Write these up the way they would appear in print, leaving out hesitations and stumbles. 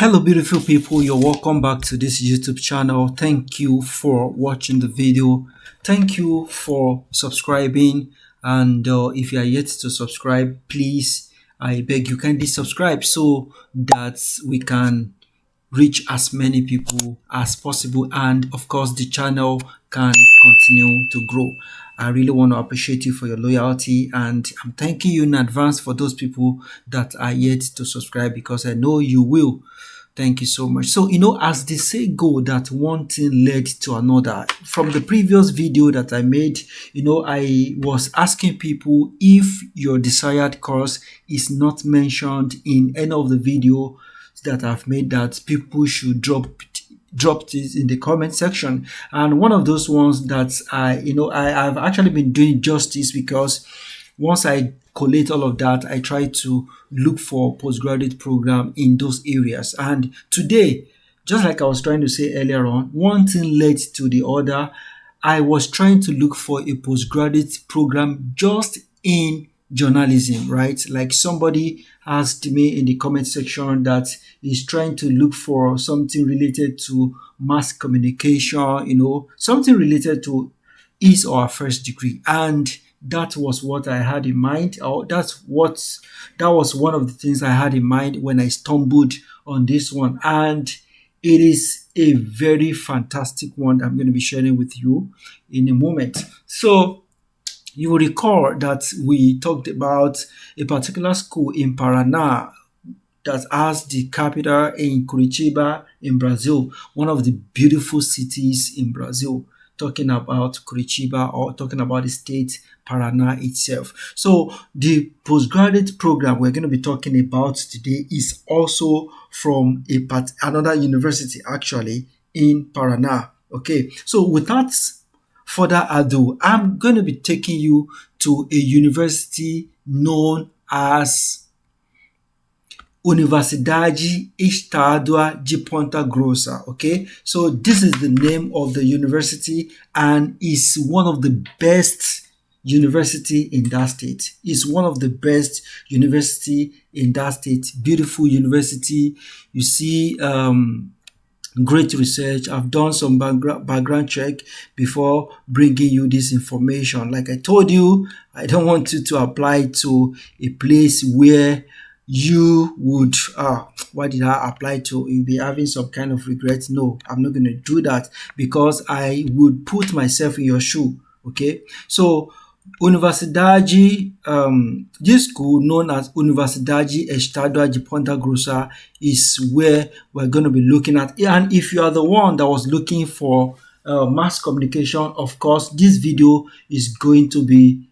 Hello beautiful people, you're welcome back to this YouTube channel. Thank you for watching the video. Thank you for subscribing, and if you are yet to subscribe, please, I beg you kindly subscribe so that we can reach as many people as possible, and of course the channel can continue to grow. I really want to appreciate you for your loyalty, and I'm thanking you in advance for those people that are yet to subscribe, because I know you will. Thank you so much. So, as they say go, that one thing led to another. From the previous video that I made, I was asking people if your desired course is not mentioned in any of the video that I've made, that people should drop this in the comment section. And one of those ones that I've actually been doing justice, because once I collate all of that, I try to look for postgraduate program in those areas. And today, just like I was trying to say earlier on, one thing led to the other. I was trying to look for a postgraduate program just in journalism, right? Like somebody asked me in the comment section that is trying to look for something related to mass communication, something related to his or her first degree. And that was what I had in mind, or that was one of the things I had in mind when I stumbled on this one. And it is a very fantastic one I'm going to be sharing with you in a moment. So you will recall that we talked about a particular school in Paraná that has the capital in Curitiba in Brazil, one of the beautiful cities in Brazil, talking about Curitiba, or talking about the state Paraná itself. So the postgraduate program we're going to be talking about today is also from another university, actually, in Paraná. Okay, so without further ado, I'm going to be taking you to a university known as Universidade Estadual de Ponta Grossa. Okay, so this is the name of the university, and is one of the best university in that state. It's one of the best university in that state. Beautiful university. You see, great research. I've done some background check before bringing you this information. Like I told you, I don't want you to apply to a place where you would, why did I apply to? You'll be having some kind of regret. No, I'm not going to do that, because I would put myself in your shoe. Okay, so Universidade, this school known as Universidade Estadual de Ponta Grossa is where we're going to be looking at. And if you are the one that was looking for mass communication, of course, this video is going to be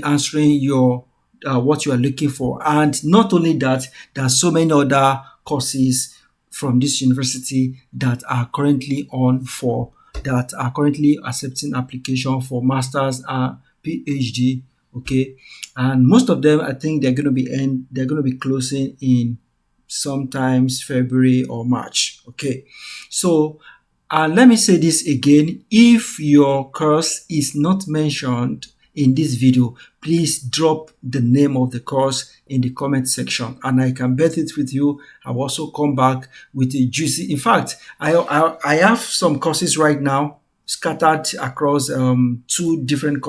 answering your what you are looking for. And not only that, there are so many other courses from this university that are currently accepting application for masters and PhD. Okay, and most of them, I think they're going to be closing in sometimes February or March. Okay, so let me say this again: if your course is not mentioned in this video, please drop the name of the course in the comment section, and I can bet it with you. I'll also come back with a juicy. In fact, I have some courses right now scattered across two different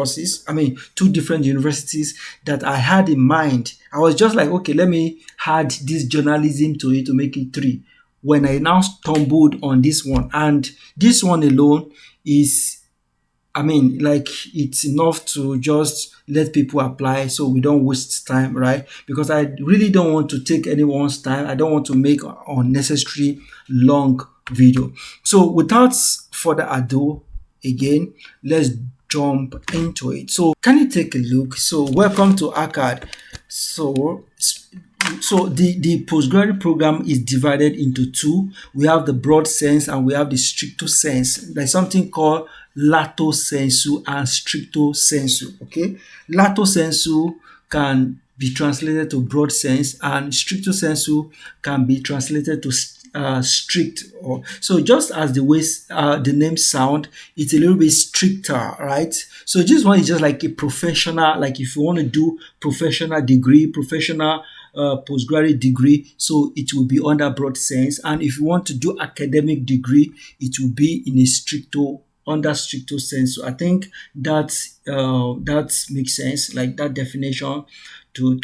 universities that I had in mind. I was just like, okay, let me add this journalism to it to make it 3. When I now stumbled on this one, and this one alone is, it's enough to just let people apply so we don't waste time, right? Because I really don't want to take anyone's time. I don't want to make unnecessary long video. So without further ado, again, let's jump into it. So can you take a look? So welcome to ACAD. So the postgraduate program is divided into 2. We have the broad sense and we have the stricto sense. There's something called lato sensu and stricto sensu. Okay, lato sensu can be translated to broad sense, and stricto sensu can be translated to strict. Or so, just as the way the name sound, it's a little bit stricter, right? So this one is just like a professional, like if you want to do professional degree, professional postgraduate degree, so it will be under broad sense. And if you want to do academic degree, it will be in a stricto under stricto sense. So I think that makes sense. Like that definition to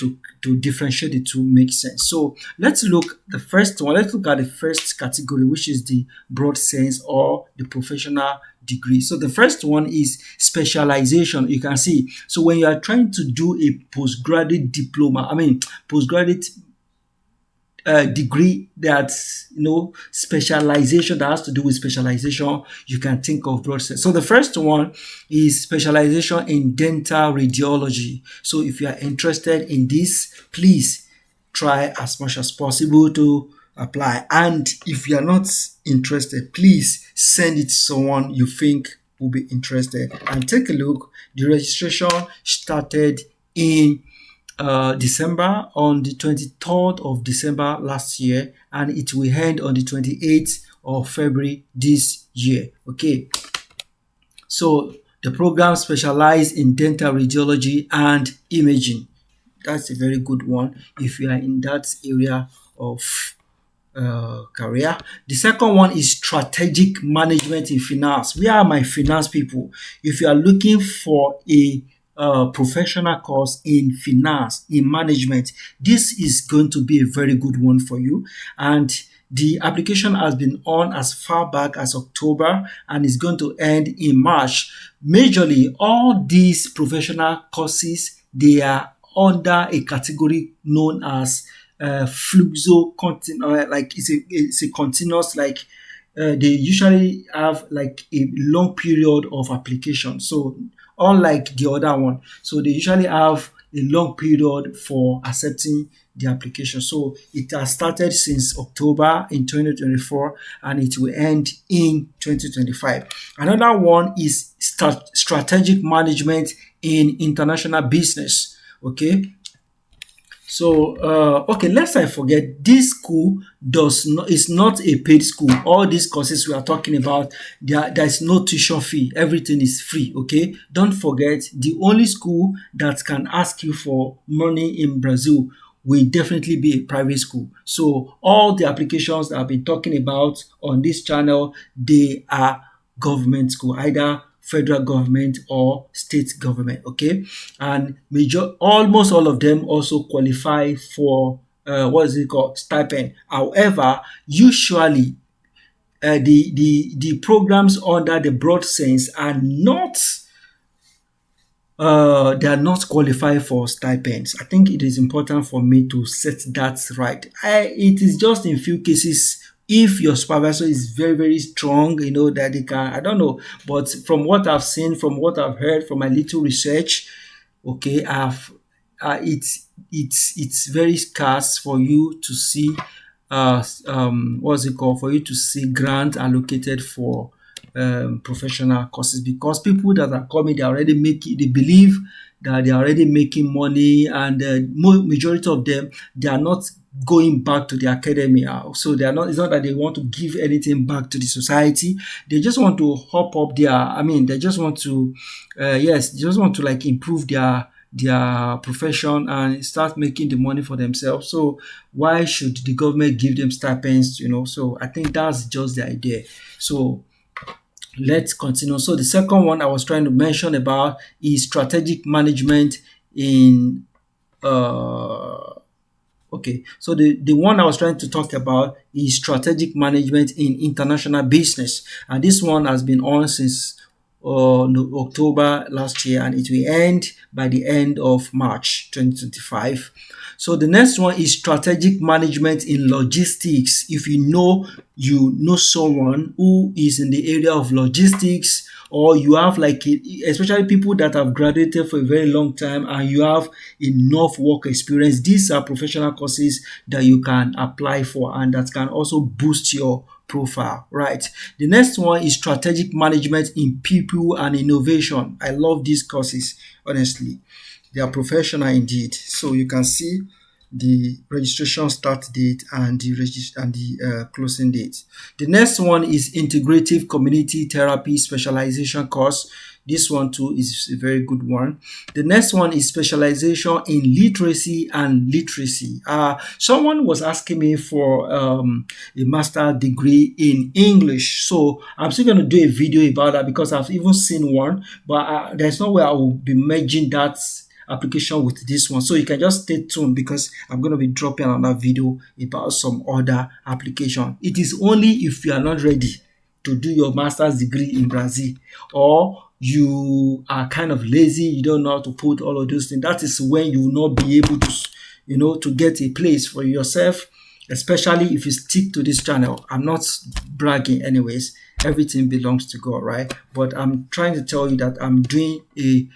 differentiate the two makes sense. So let's look the first one. Let's look at the first category, which is the broad sense or the professional degree. So the first one is specialization. You can see. So when you are trying to do a postgraduate diploma, I mean postgraduate degree that's specialization that has to do with specialization, you can think of broad sense. So the first one is specialization in dental radiology. So if you are interested in this, please try as much as possible to apply. And if you are not interested, please send it to someone you think will be interested. And take a look. The registration started in December, on the 23rd of December last year, and it will end on the 28th of February this year. Okay, so the program specializes in dental radiology and imaging. That's a very good one if you are in that area of career. The second one is strategic management in finance. Where are my finance people? If you are looking for a professional course in finance, in management, this is going to be a very good one for you. And the application has been on as far back as October and is going to end in March. Majorly, all these professional courses, they are under a category known as fluxo like it's a continuous, like they usually have like a long period of application. So unlike the other one, so they usually have a long period for accepting the application. So it has started since October in 2024 and it will end in 2025. Another one is strategic management in international business. Okay, so, okay, lest I forget, this school is not a paid school. All these courses we are talking about, there is no tuition fee. Everything is free, okay? Don't forget, the only school that can ask you for money in Brazil will definitely be a private school. So, all the applications that I've been talking about on this channel, they are government school, either federal government or state government, okay? And almost all of them also qualify for stipend. However, usually the programs under the broad sense are not they are not qualified for stipends. I think it is important for me to set that right. It is just in few cases if your supervisor is very, very strong, that they can, I don't know. But from what I've seen, from what I've heard, from my little research, okay, it's very scarce for you to see, for you to see grant allocated for professional courses, because people that are coming, they believe that they are already making money, and majority of them, they are not going back to the academia. So they are not, it's not that they want to give anything back to the society. They just want to hop up they just want to like improve their profession and start making the money for themselves. So why should the government give them stipends? So I think that's just the idea. So let's continue. So the second one I was trying to mention about is strategic management in okay, so the one I was trying to talk about is strategic management in international business, and this one has been on since October last year, and it will end by the end of March 2025. So the next one is strategic management in logistics. If you know someone who is in the area of logistics, or you have especially people that have graduated for a very long time and you have enough work experience, these are professional courses that you can apply for and that can also boost your profile, right? The next one is strategic management in people and innovation. I love these courses, honestly. They are professional indeed. So you can see the registration start date and the closing date. The next one is integrative community therapy specialization course. This one too is a very good one. The next one is specialization in literacy and literacy. Someone was asking me for a master degree in English, so I'm still going to do a video about that because I've even seen one, but there's no way I will be merging that application with this one. So you can just stay tuned because I'm going to be dropping another video about some other application. It is only if you are not ready to do your master's degree in Brazil, or you are kind of lazy, you don't know how to put all of those things. That is when you will not be able to, to get a place for yourself, especially if you stick to this channel. I'm not bragging anyways. Everything belongs to God, right? But I'm trying to tell you that I'm doing a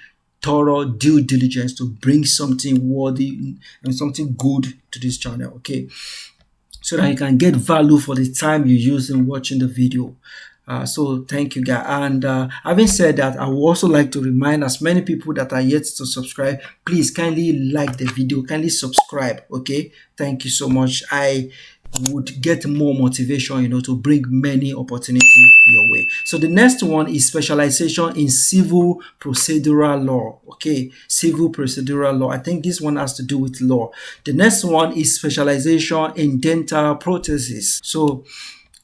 thorough due diligence to bring something worthy and something good to this channel, okay? So that you can get value for the time you use in watching the video. So thank you, guys. And having said that, I would also like to remind as many people that are yet to subscribe, please kindly like the video, kindly subscribe, okay? Thank you so much. I would get more motivation, to bring many opportunities your way. So the next one is specialization in civil procedural law. Okay, civil procedural law. I think this one has to do with law. The next one is specialization in dental prosthesis. So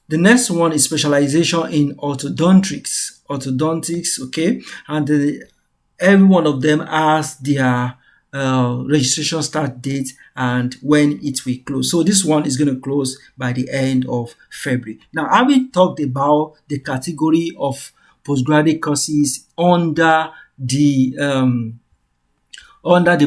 the next one is specialization in orthodontics. Orthodontics, okay, and every one of them has their registration start date and when it will close. So this one is going to close by the end of February. Now, having talked about the category of postgraduate courses under the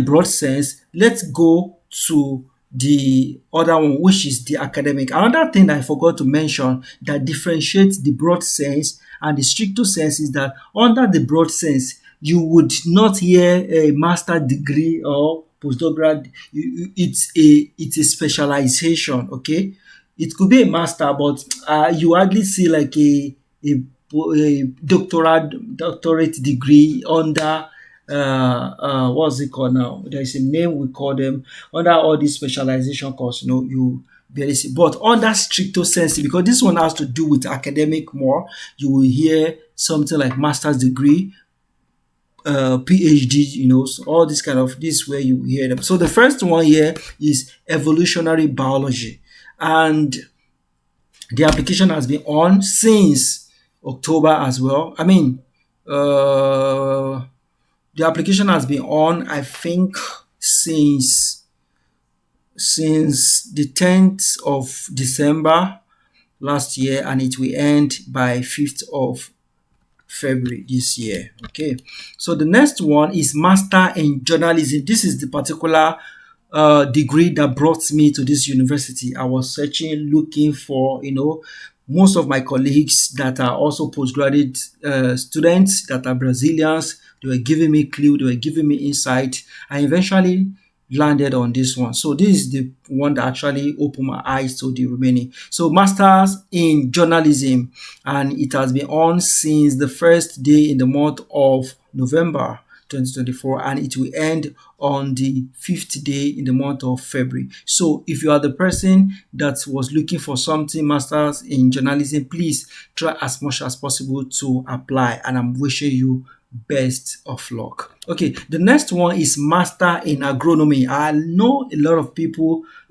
broad sense, let's go to the other one, which is the academic. Another thing I forgot to mention that differentiates the broad sense and the stricto sense is that under the broad sense, you would not hear a master degree or postdoctoral. It's a specialization, okay? It could be a master, but you hardly see like a doctorate degree under what's it called now? There is a name we call them under all these specialization courses. You barely see, but under stricto sensu, because this one has to do with academic more, you will hear something like master's degree, PhD, so all this kind of this where you hear them. So the first one here is evolutionary biology, and the application has been on since October as well. I mean, the application has been on, I think, since the 10th of December last year, and it will end by 5th of February this year. Okay, so the next one is master in journalism. This is the particular degree that brought me to this university. I was searching, looking for, most of my colleagues that are also postgraduate students that are Brazilians. They were giving me clue, they were giving me insight. I eventually landed on this one. So this is the one that actually opened my eyes to the remaining. So masters in journalism, and it has been on since the first day in the month of November 2024, and it will end on the 5th day in the month of February. So if you are the person that was looking for something masters in journalism, please try as much as possible to apply, and I'm wishing you best of luck. Okay, the next one is master in agronomy. I know a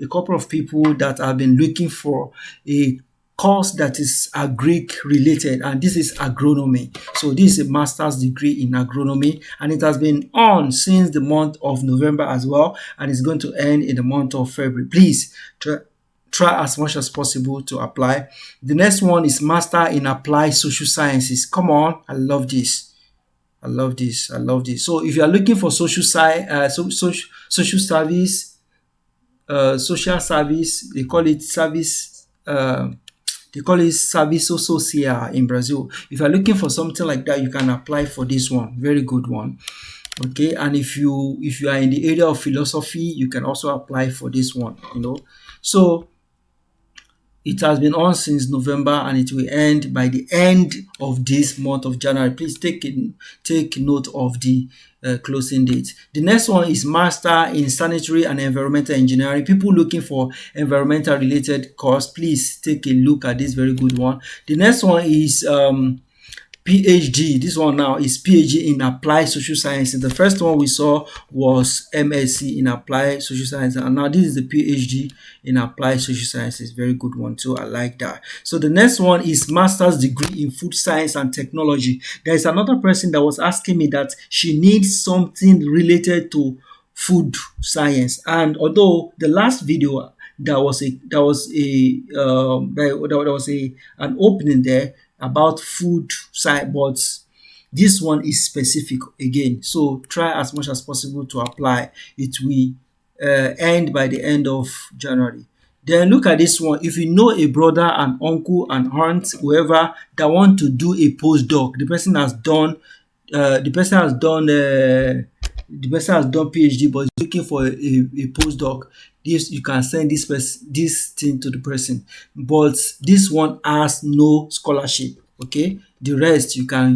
couple of people that have been looking for a course that is agric related, and this is agronomy. So this is a master's degree in agronomy, and it has been on since the month of November as well, and it's going to end in the month of February. Please try as much as possible to apply. The next one is master in applied social sciences. Come on, I love this. I love this. So if you are looking for social service, social service, they call it service. They call it serviço social in Brazil. If you are looking for something like that, you can apply for this one. Very good one. Okay, and if you are in the area of philosophy, you can also apply for this one. So It has been on since November and it will end by the end of this month of January. Please take note of the closing date. The next one is Master in Sanitary and Environmental Engineering. People looking for environmental related course, please take a look at this very good one. The next one is PhD. This one now is PhD in Applied Social Sciences. The first one we saw was MSc in Applied Social Sciences, and now this is the PhD in Applied Social Sciences. Very good one too. I like that. So the next one is Master's degree in Food Science and Technology. There is another person that was asking me that she needs something related to food science, and although the last video there was an opening there about food science, but this one is specific again. So try as much as possible to apply. It will end by the end of January. Then look at this one. If you know a brother, an uncle, an aunt, whoever that want to do a postdoc, the person has done PhD, but is looking for a postdoc. This you can send this thing to the person, but this one has no scholarship. Okay, the rest you can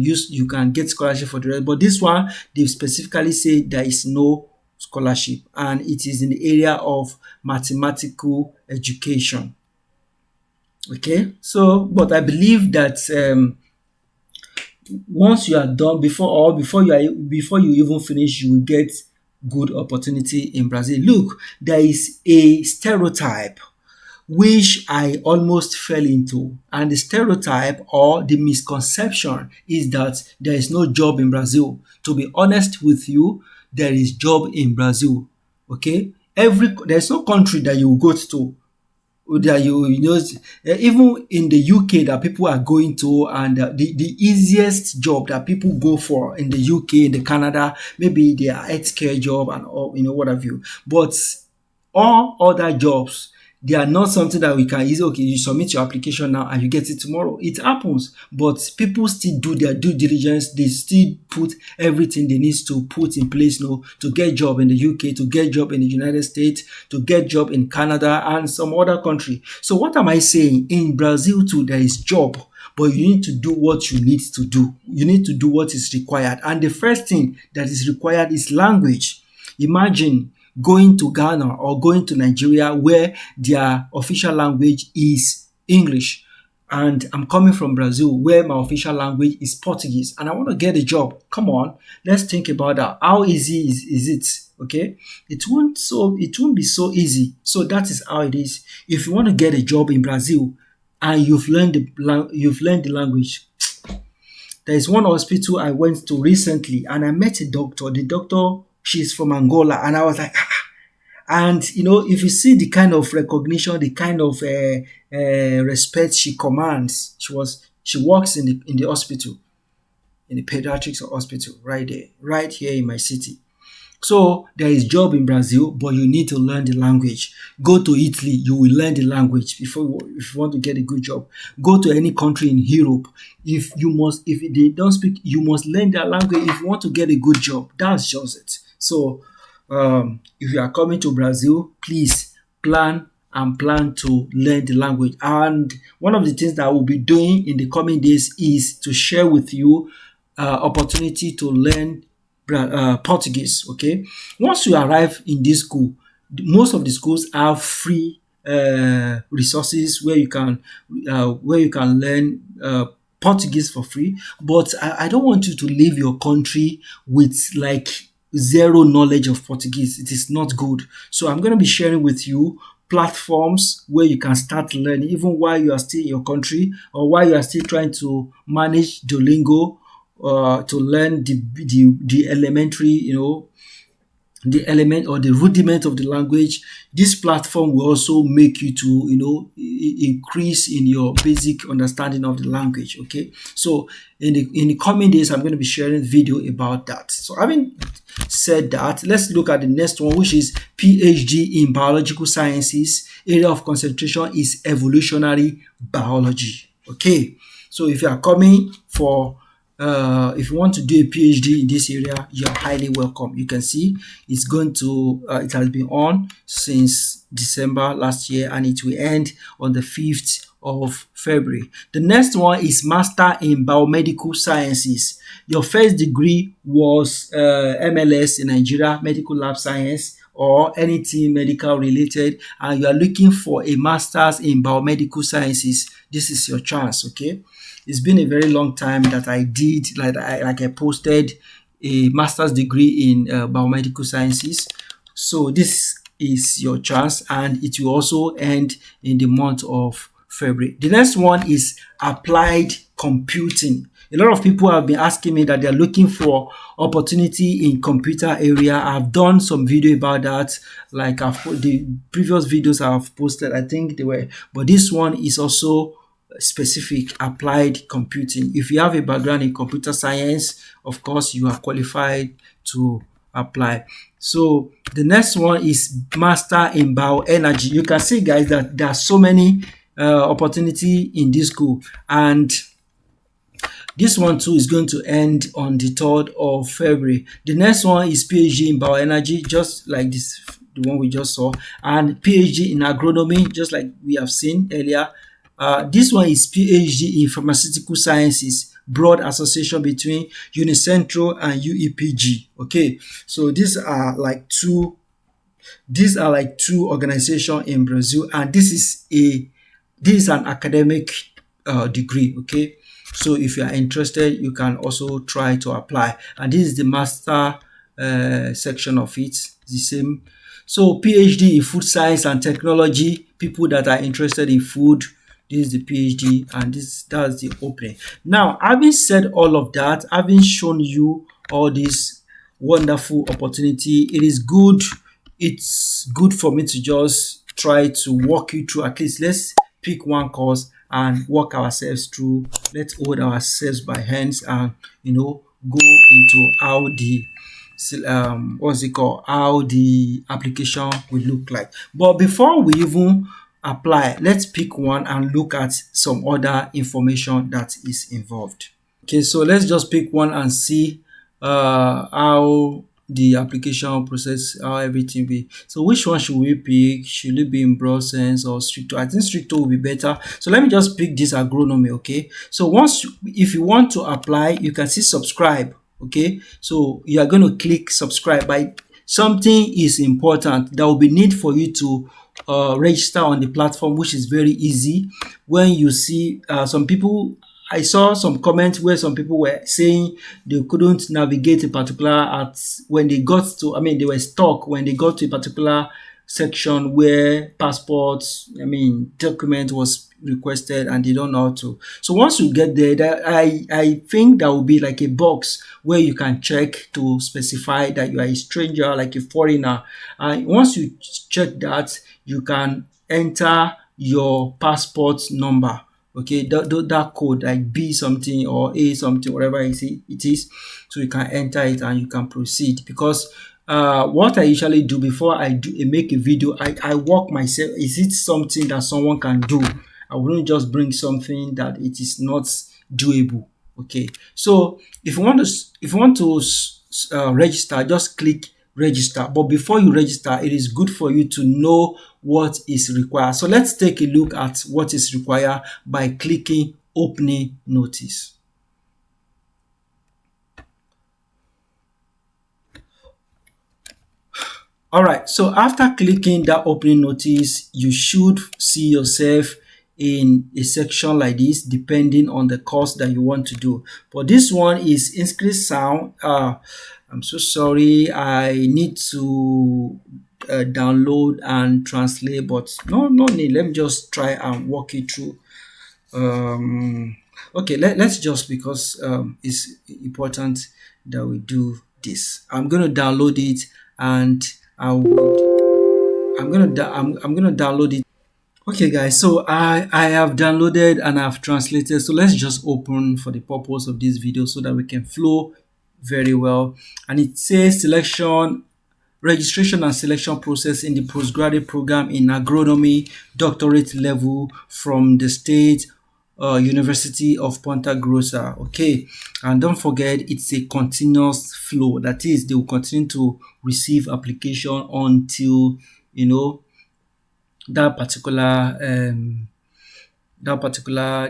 get scholarship for the rest, but this one they specifically say there is no scholarship, and it is in the area of mathematical education. Okay, so but I believe that once you are done, before you even finish, you will get good opportunity in Brazil. Look, there is a stereotype which I almost fell into, and the stereotype or the misconception is that there is no job in Brazil. To be honest with you, there is job in Brazil. Okay, there's no country that you go to that even in the UK that people are going to, and the easiest job that people go for in the UK, in the Canada, maybe their healthcare job and all, what have you. But all other jobs, they are not something that we can easily, okay, you submit your application now and you get it tomorrow. It happens, but people still do their due diligence. They still put everything they need to put in place, to get job in the UK, to get job in the United States, to get job in Canada and some other country. So what am I saying? In Brazil too, there is job, but you need to do what you need to do. You need to do what is required. And the first thing that is required is language. Imagine going to Ghana or going to Nigeria where their official language is English, and I'm coming from Brazil where my official language is Portuguese, and I want to get a job. Come on, let's think about that. How easy is it? Okay, it won't be so easy. So that is how it is. If you want to get a job in Brazil and you've learned the language, there is one hospital I went to recently and I met a doctor. The doctor, she's from Angola, and I was like, and if you see the kind of recognition, the kind of respect she commands, she works in the hospital, in the pediatrics hospital, right here in my city. So there is job in Brazil, but you need to learn the language. Go to Italy, you will learn the language if you want to get a good job. Go to any country in Europe. If they don't speak, you must learn their language if you want to get a good job. That's just it. So if you are coming to Brazil, please plan to learn the language. And one of the things that I will be doing in the coming days is to share with you opportunity to learn Portuguese. Okay, once you arrive in this school, most of the schools have free resources where you can learn Portuguese for free. But I don't want you to leave your country with like zero knowledge of Portuguese. It is not good. So I'm going to be sharing with you platforms where you can start learning even while you are still in your country, or while you are still trying to manage Duolingo, to learn the elementary, the element or the rudiment of the language. This platform will also make you to, increase in your basic understanding of the language. Okay. So in the coming days, I'm going to be sharing video about that. So having said that, let's look at the next one, which is PhD in Biological Sciences. Area of concentration is evolutionary biology. Okay. So if you are coming for if you want to do a PhD in this area, you're highly welcome. You can see it's going to, it has been on since December last year and it will end on the 5th of February. The next one is Master in Biomedical Sciences. Your first degree was MLS in Nigeria, Medical Lab Science, or anything medical related, and you are looking for a master's in biomedical sciences. This is your chance, okay? It's been a very long time that I did, I posted a master's degree in biomedical sciences. So this is your chance, and it will also end in the month of February. The next one is applied computing. A lot of people have been asking me that they're looking for opportunity in computer area. I've done some video about that, like the previous videos I've posted, I think they were, but this one is also specific applied computing. If you have a background in computer science, of course you are qualified to apply. So the next one is master in bioenergy. You can see, guys, that there are so many opportunity in this school, and this one too is going to end on the 3rd of February. The next one is PhD in bioenergy, just like this, the one we just saw, and PhD in agronomy, just like we have seen earlier. This one is PhD in pharmaceutical sciences, broad association between Unicentro and UEPG. Okay, so these are like two organizations in Brazil, and this is an academic degree. Okay, so if you are interested, you can also try to apply, and this is the master section of it. It's the same. So PhD in food science and technology, people that are interested in food, this is the PhD, and that's the opening. Now, having said all of that, having shown you all this wonderful opportunity, it's good for me to just try to walk you through. At least let's pick one course and walk ourselves through. Let's hold ourselves by hands and go into how the how the application will look like. But before we even apply, let's pick one and look at some other information that is involved. Okay, so let's just pick one and see how the application process, how everything be. So which one should we pick? Should it be in broad sense or stricto? I think stricto will be better. So let me just pick this agronomy. Okay, so if you want to apply, you can see subscribe. Okay, so you are going to click subscribe. By something is important, there will be need for you to register on the platform, which is very easy. When you see some people, I saw some comments where some people were saying they couldn't navigate a particular when they got to, they were stuck when they got to a particular section where passports, document was requested and they don't know how to. So once you get there, I think there will be like a box where you can check to specify that you are a stranger, like a foreigner. And once you check that, you can enter your passport number. Okay, that code, like B something or A something, whatever it is, so you can enter it and you can proceed. Because what I usually do before I make a video, I walk myself. Is it something that someone can do? I wouldn't just bring something that it is not doable. Okay, so if you want to register, just click register. But before you register, it is good for you to know what is required. So let's take a look at what is required by clicking opening notice. All right, so after clicking that opening notice, you should see yourself in a section like this, depending on the course that you want to do. But this one is inscript sound. I'm so sorry, I need to download and translate, but no need. Let me just try and walk you through. Okay, let's just, because it's important that we do this. I'm going to download it, and I'm gonna download it. Okay, guys, so I have downloaded and I've translated. So let's just open for the purpose of this video so that we can flow very well. And it says registration and selection process in the postgraduate program in agronomy doctorate level from the state University of Ponta Grossa. Okay, and don't forget it's a continuous flow. That is, they will continue to receive application until you know that particular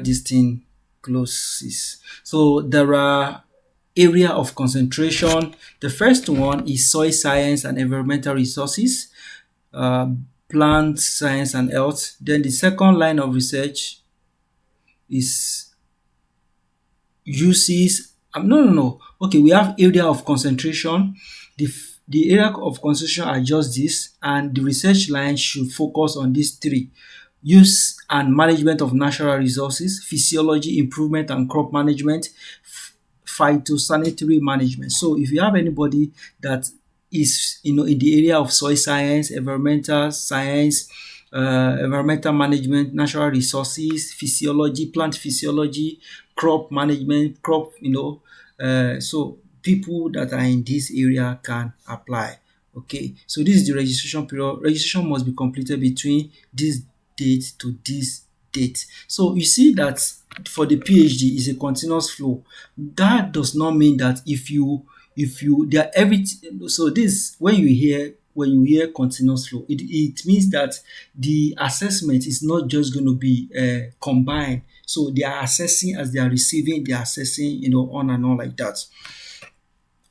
this thing closes. So there are area of concentration. The first one is soil science and environmental resources, uh, plant science and health. Then the second line of research is uses no. Okay, we have area of concentration. The area of concentration are just this, and the research line should focus on these three: use and management of natural resources, physiology, improvement and crop management, phytosanitary management. So if you have anybody that is in the area of soil science, environmental science, environmental management, natural resources, physiology, plant physiology, crop management, crop, so people that are in this area can apply. Okay, so this is the registration period. Registration must be completed between this date to this date. So you see that for the PhD is a continuous flow. That does not mean that if you there everything. So this when you hear continuous flow, it means that the assessment is not just going to be combined. So they are assessing as they are receiving, they are assessing, on and on like that.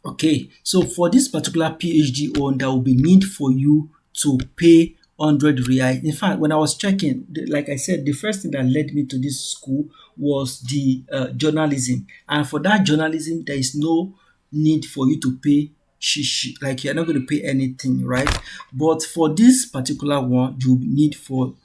Okay, so for this particular PhD on, there will be need for you to pay 100 real. In fact, when I was checking, like I said, the first thing that led me to this school was the journalism. And for that journalism, there is no need for you to pay shishi. Like you're not going to pay anything, right? But for this particular one, there'll be need for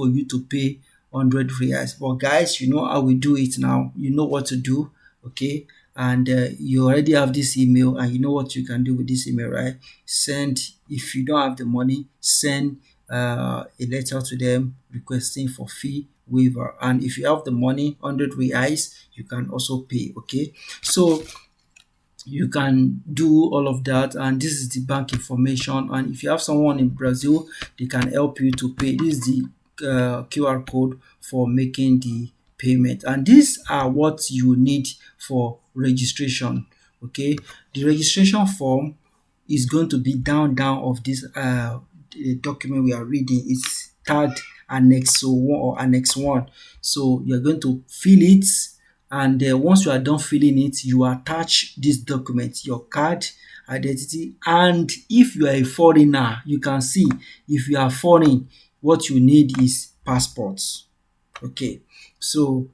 you to pay 100 reals. But guys, you know how we do it now. You know what to do, okay? And you already have this email, and you know what you can do with this email, right? Send, if you don't have the money, send a letter to them requesting for fee waiver. And if you have the money, 100 reais, you can also pay. Okay, so you can do all of that, and this is the bank information. And if you have someone in Brazil, they can help you to pay. This is the QR code for making the payment, and these are what you need for registration. Okay, the registration form is going to be down of this the document we are reading. It's tagged annex 1 or annex 1. So you're going to fill it, and once you are done filling it, you attach this document, your card, identity. And if you are a foreigner, you can see, if you are foreign, what you need is passports. Okay, so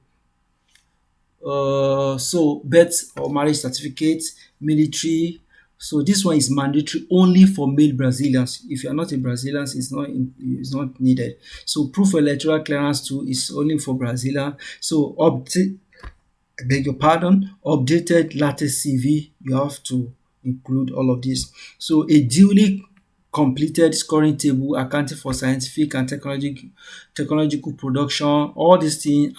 birth or marriage certificate, military. So this one is mandatory only for male Brazilians. If you are not a Brazilian, it's not needed. So proof of electoral clearance too is only for Brazilian. So I beg your pardon, updated latest CV, you have to include all of this. So a duly completed scoring table accounting for scientific and technological production. All these things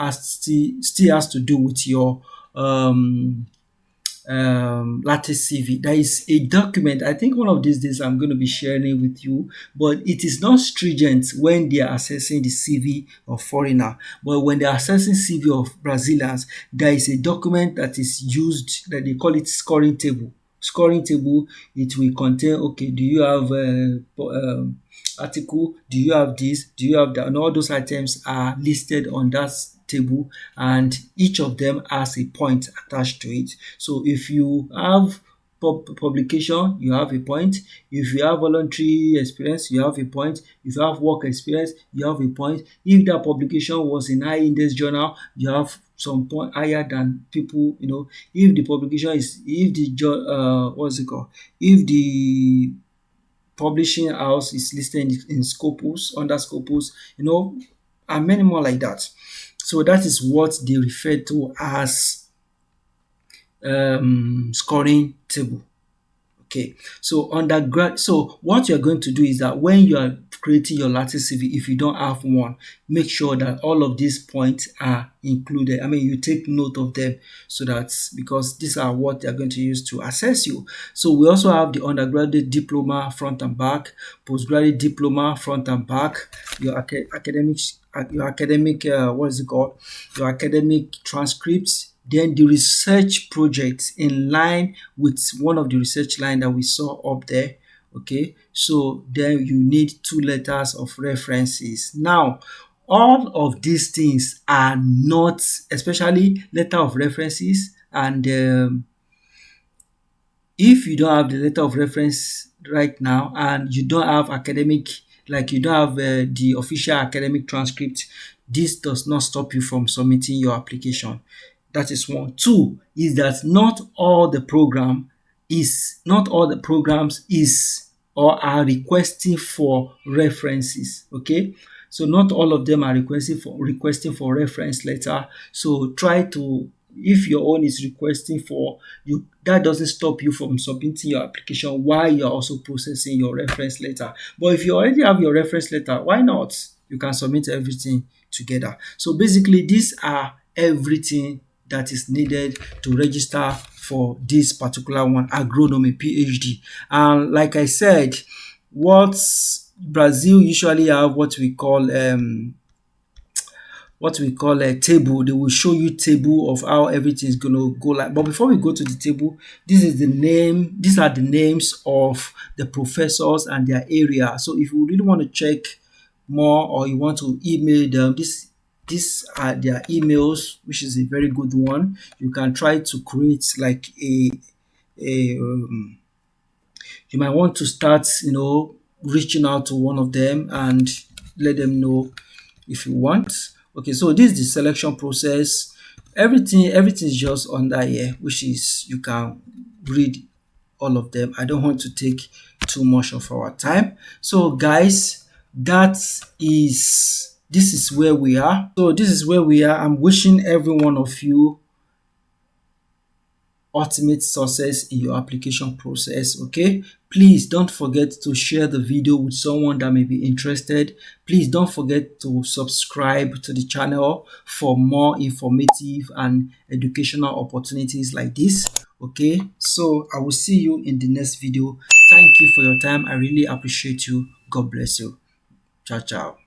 still has to do with your um latest CV. There is a document. I think one of these days I'm going to be sharing it with you, but it is not stringent when they are assessing the CV of foreigner. But when they are assessing CV of Brazilians, there is a document that is used that they call it scoring table. Scoring table, it will contain, okay, do you have article, do you have this, do you have that, and all those items are listed on that table, and each of them has a point attached to it. So if you have publication, you have a point. If you have voluntary experience, you have a point. If you have work experience, you have a point. If that publication was in high index journal, you have some point higher than people, if the publication is, if the what's it called, if the publishing house is listed in Scopus, under Scopus, and many more like that. So that is what they refer to as scoring table. Okay, so undergrad. So what you're going to do is that when you are creating your lattice CV, if you don't have one, make sure that all of these points are included. I mean, you take note of them so that because these are what they're going to use to assess you. So we also have the undergraduate diploma front and back, postgraduate diploma front and back, your academic what is it called? Your academic transcripts, then the research project in line with one of the research line that we saw up there. Okay, so then you need two letters of references. Now, all of these things are not, especially letter of references and if you don't have the letter of reference right now and you don't have academic, like you don't have the official academic transcript, this does not stop you from submitting your application. That is one. Two is that not all the programs is or are requesting for references. Okay, so not all of them are requesting for reference letter. So try to, if your own is requesting for you, that doesn't stop you from submitting your application while you're also processing your reference letter. But if you already have your reference letter, why not? You can submit everything together. So basically, these are everything that is needed to register for this particular one, agronomy PhD. And like I said, what Brazil usually have what we call a table. They will show you table of how everything is going to go like. But before we go to the table, these are the names of the professors and their area. So if you really want to check more or you want to email them, these are their emails, which is a very good one. You can try to create like a you might want to start, reaching out to one of them and let them know if you want. Okay, so this is the selection process. Everything is just under here, which is you can read all of them. I don't want to take too much of our time. So guys, this is where we are. So this is where we are. I'm wishing every one of you ultimate success in your application process. Okay, please don't forget to share the video with someone that may be interested. Please don't forget to subscribe to the channel for more informative and educational opportunities like this. Okay, so I will see you in the next video. Thank you for your time. I really appreciate you. God bless you. Ciao ciao.